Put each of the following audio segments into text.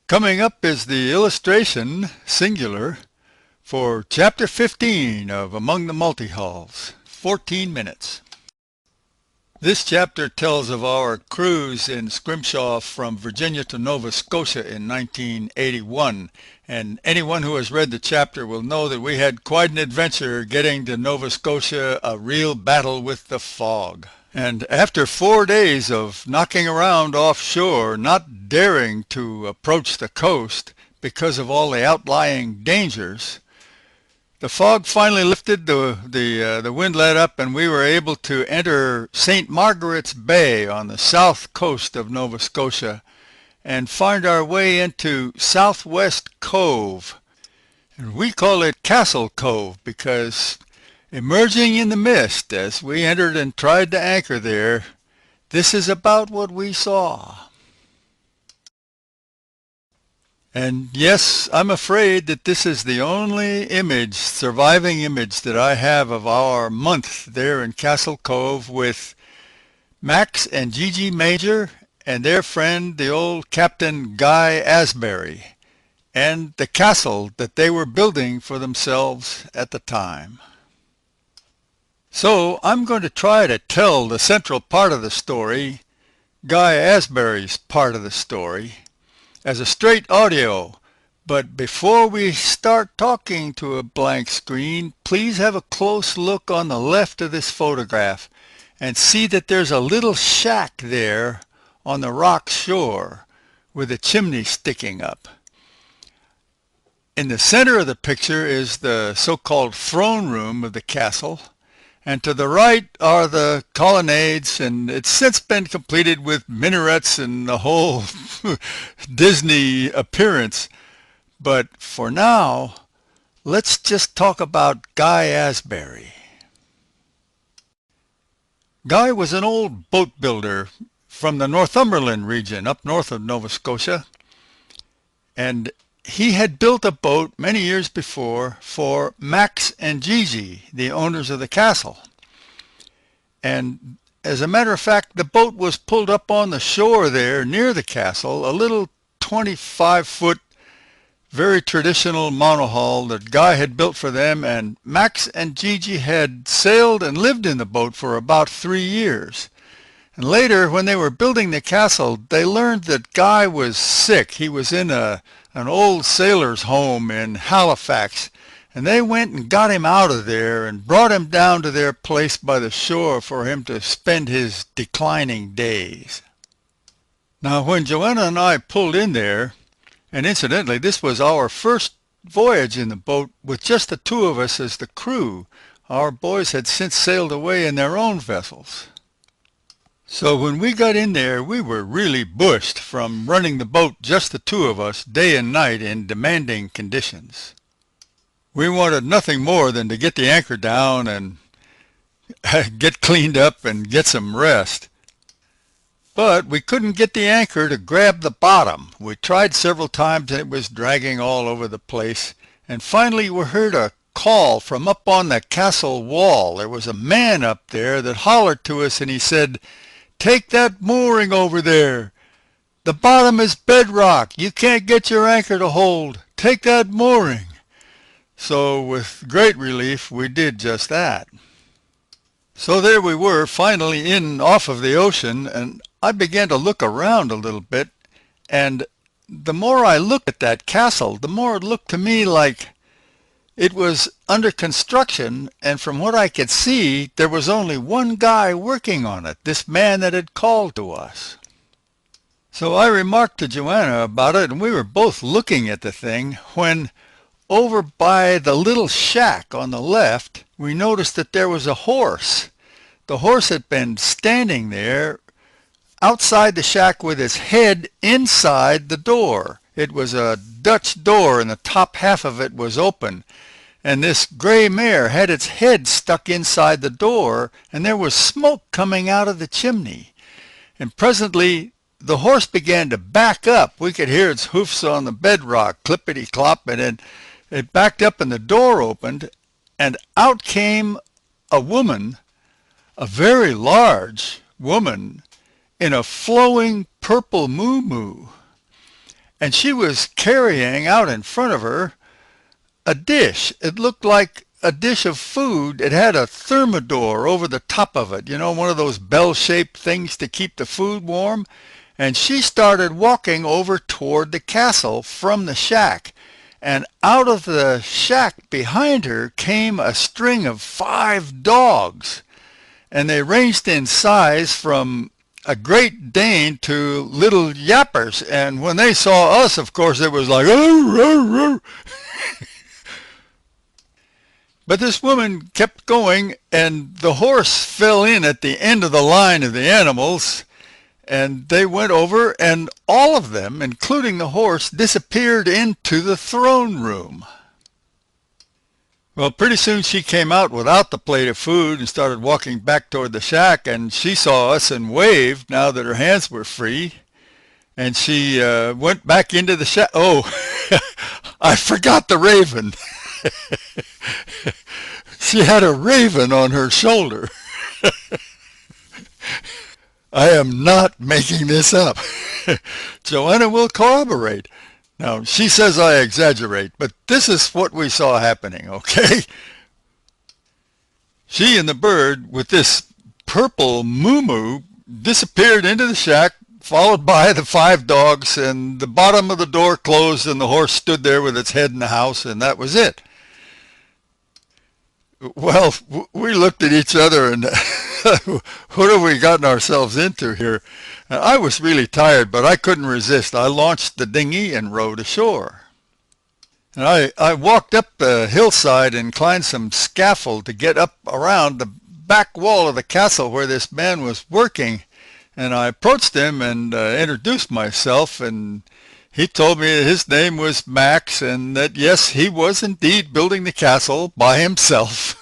Coming up is the illustration, singular, for Chapter 15 of Among the Multihulls, 14 minutes. This chapter tells of our cruise in Scrimshaw from Virginia to Nova Scotia in 1981, and anyone who has read the chapter will know that we had quite an adventure getting to Nova Scotia, a real battle with the fog. And after 4 days of knocking around offshore, not daring to approach the coast because of all the outlying dangers, the fog finally lifted, the wind let up, and we were able to enter St. Margaret's Bay on the south coast of Nova Scotia and find our way into Southwest Cove. And we call it Castle Cove because emerging in the mist as we entered and tried to anchor there, this is about what we saw. And yes, I'm afraid that this is the only surviving image that I have of our month there in Castle Cove with Max and Gigi Major and their friend, the old Captain Guy Asbury, and the castle that they were building for themselves at the time. So I'm going to try to tell the central part of the story, Guy Asbury's part of the story, as a straight audio. But before we start talking to a blank screen, please have a close look on the left of this photograph and see that there's a little shack there on the rock shore with a chimney sticking up. In the center of the picture is the so-called throne room of the castle, and to the right are the colonnades, and it's since been completed with minarets and the whole Disney appearance. But for now, let's just talk about Guy Asbury. Guy was an old boat builder from the Northumberland region up north of Nova Scotia, and he had built a boat many years before for Max and Gigi, the owners of the castle. And as a matter of fact, the boat was pulled up on the shore there near the castle, a little 25-foot, very traditional monohull that Guy had built for them, and Max and Gigi had sailed and lived in the boat for about 3 years. And later, when they were building the castle, they learned that Guy was sick. He was in an old sailor's home in Halifax, and they went and got him out of there and brought him down to their place by the shore for him to spend his declining days. Now, when Joanna and I pulled in there, and incidentally, this was our first voyage in the boat with just the two of us as the crew. Our boys had since sailed away in their own vessels. So when we got in there, we were really bushed from running the boat, just the two of us, day and night in demanding conditions. We wanted nothing more than to get the anchor down and get cleaned up and get some rest. But we couldn't get the anchor to grab the bottom. We tried several times and it was dragging all over the place. And finally we heard a call from up on the castle wall. There was a man up there that hollered to us, and he said, "Take that mooring over there. The bottom is bedrock. You can't get your anchor to hold. Take that mooring." So with great relief, we did just that. So there we were, finally off of the ocean, and I began to look around a little bit, and the more I looked at that castle, the more it looked to me like it was under construction, and from what I could see, there was only one guy working on it, this man that had called to us. So I remarked to Joanna about it, and we were both looking at the thing, when over by the little shack on the left, we noticed that there was a horse. The horse had been standing there outside the shack with its head inside the door. It was a Dutch door, and the top half of it was open. And this gray mare had its head stuck inside the door, and there was smoke coming out of the chimney. And presently the horse began to back up. We could hear its hoofs on the bedrock, clippity-clop, and then it backed up and the door opened, and out came a woman, a very large woman, in a flowing purple muumuu. and she was carrying out in front of her a dish. It looked like a dish of food. It had a thermidor over the top of it, you know, one of those bell-shaped things to keep the food warm. And she started walking over toward the castle from the shack. And out of the shack behind her came a string of 5 dogs. And they ranged in size from a Great Dane to little yappers. And when they saw us, of course, it was like, oh, oh, oh. But this woman kept going, and the horse fell in at the end of the line of the animals, and they went over, and all of them, including the horse, disappeared into the throne room. Well, pretty soon she came out without the plate of food and started walking back toward the shack, and she saw us and waved now that her hands were free. And she went back into the shack. Oh, I forgot the raven. She had a raven on her shoulder. I am not making this up. Joanna will corroborate. Now, she says I exaggerate, but this is what we saw happening, okay? She and the bird, with this purple moo-moo, disappeared into the shack, followed by the 5 dogs, and the bottom of the door closed, and the horse stood there with its head in the house, and that was it. Well, we looked at each other and what have we gotten ourselves into here? I was really tired, but I couldn't resist. I launched the dinghy and rowed ashore. And I walked up the hillside and climbed some scaffold to get up around the back wall of the castle where this man was working. And I approached him and introduced myself, and he told me his name was Max, and that, yes, he was indeed building the castle by himself.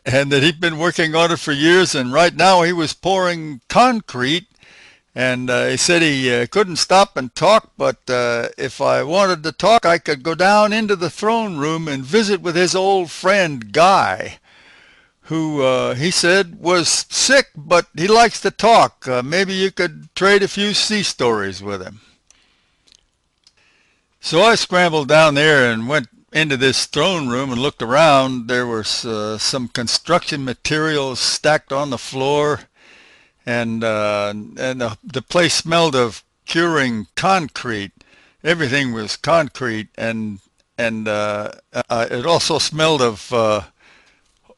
And that he'd been working on it for years, and right now he was pouring concrete. And he said he couldn't stop and talk, but if I wanted to talk, I could go down into the throne room and visit with his old friend Guy, who he said was sick, but he likes to talk. Maybe you could trade a few sea stories with him. So I scrambled down there and went into this throne room and looked around. There was some construction materials stacked on the floor, and the place smelled of curing concrete. Everything was concrete, and it also smelled of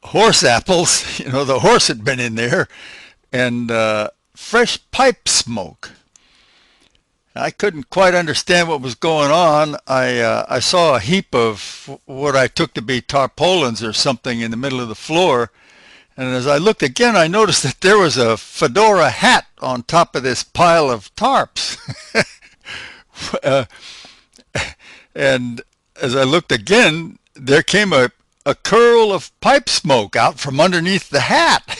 horse apples. You know, the horse had been in there, and fresh pipe smoke. I couldn't quite understand what was going on. I saw a heap of what I took to be tarpaulins or something in the middle of the floor, and as I looked again, I noticed that there was a fedora hat on top of this pile of tarps. And as I looked again, there came a curl of pipe smoke out from underneath the hat.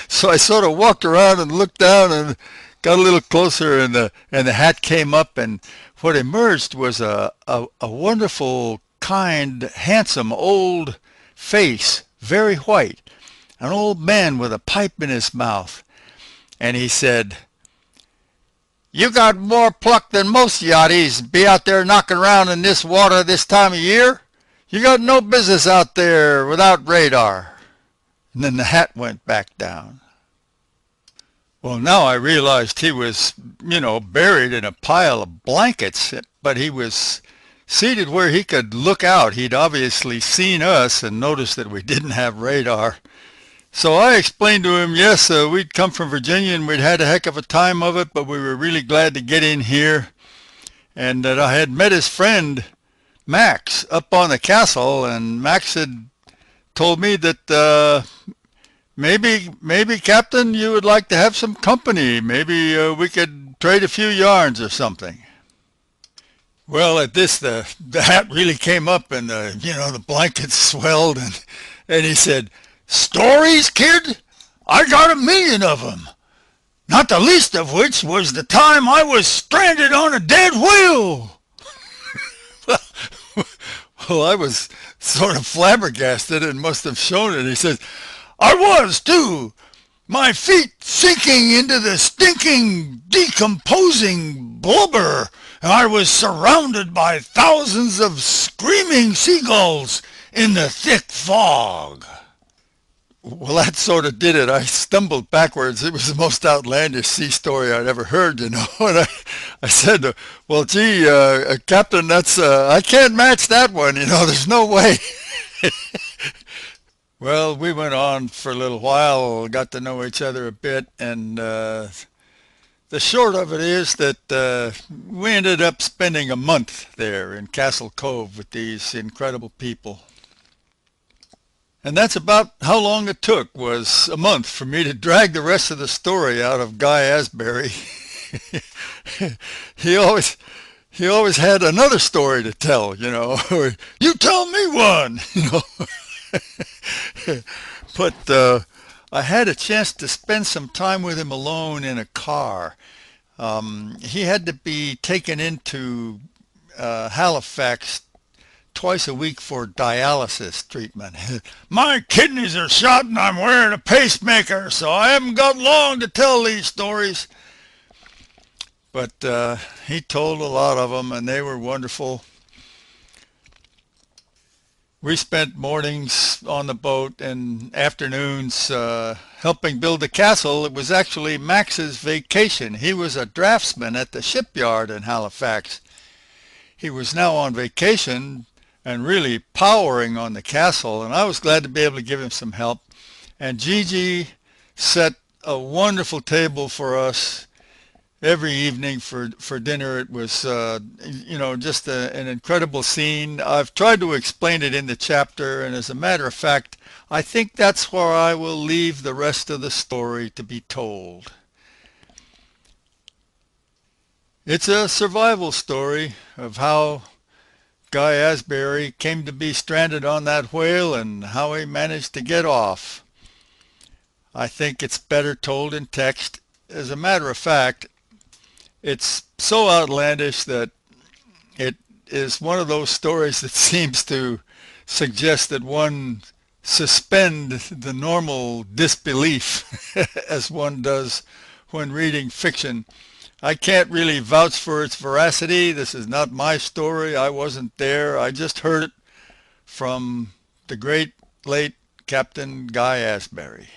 So I sort of walked around and looked down and got a little closer, and the hat came up, and what emerged was a wonderful, kind, handsome old face, very white, an old man with a pipe in his mouth. And he said, "You got more pluck than most yachties be out there knocking around in this water this time of year. You got no business out there without radar." And then the hat went back down. Well, now I realized he was, you know, buried in a pile of blankets, but he was seated where he could look out. He'd obviously seen us and noticed that we didn't have radar. So I explained to him, yes, we'd come from Virginia and we'd had a heck of a time of it, but we were really glad to get in here, and that I had met his friend Max up on the castle, and Max had told me that maybe, Captain, you would like to have some company. Maybe we could trade a few yarns or something. Well, at this, the hat really came up, and the blankets swelled, and he said, "Stories, kid? I got 1,000,000 of them. Not the least of which was the time I was stranded on a dead whale." Well, I was sort of flabbergasted and must have shown it. He says, "I was too, my feet sinking into the stinking, decomposing blubber. I was surrounded by thousands of screaming seagulls in the thick fog. Well, that sort of did it. I stumbled backwards. It was the most outlandish sea story I'd ever heard, you know. And I said, well, gee, Captain, I can't match that one, you know. There's no way. Well, we went on for a little while, got to know each other a bit, and the short of it is that we ended up spending a month there in Castle Cove with these incredible people. And that's about how long it took, was a month, for me to drag the rest of the story out of Guy Asbury. he always he always had another story to tell, you know. You tell me one, you know. But I had a chance to spend some time with him alone in a car. He had to be taken into Halifax twice a week for dialysis treatment. My kidneys are shot and I'm wearing a pacemaker, so I haven't got long to tell these stories. But he told a lot of them, and they were wonderful. We spent mornings on the boat and afternoons helping build the castle. It was actually Max's vacation. He was a draftsman at the shipyard in Halifax. He was now on vacation and really powering on the castle, and I was glad to be able to give him some help. And Gigi set a wonderful table for us every evening for dinner. It was, you know, just an incredible scene. I've tried to explain it in the chapter, and as a matter of fact, I think that's where I will leave the rest of the story to be told. It's a survival story of how Guy Asbury came to be stranded on that whale and how he managed to get off. I think it's better told in text. As a matter of fact, it's so outlandish that it is one of those stories that seems to suggest that one suspend the normal disbelief as one does when reading fiction. I can't really vouch for its veracity. This is not my story. I wasn't there. I just heard it from the great late Captain Guy Asbury.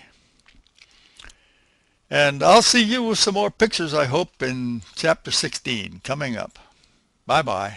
And I'll see you with some more pictures, I hope, in chapter 16 coming up. Bye-bye.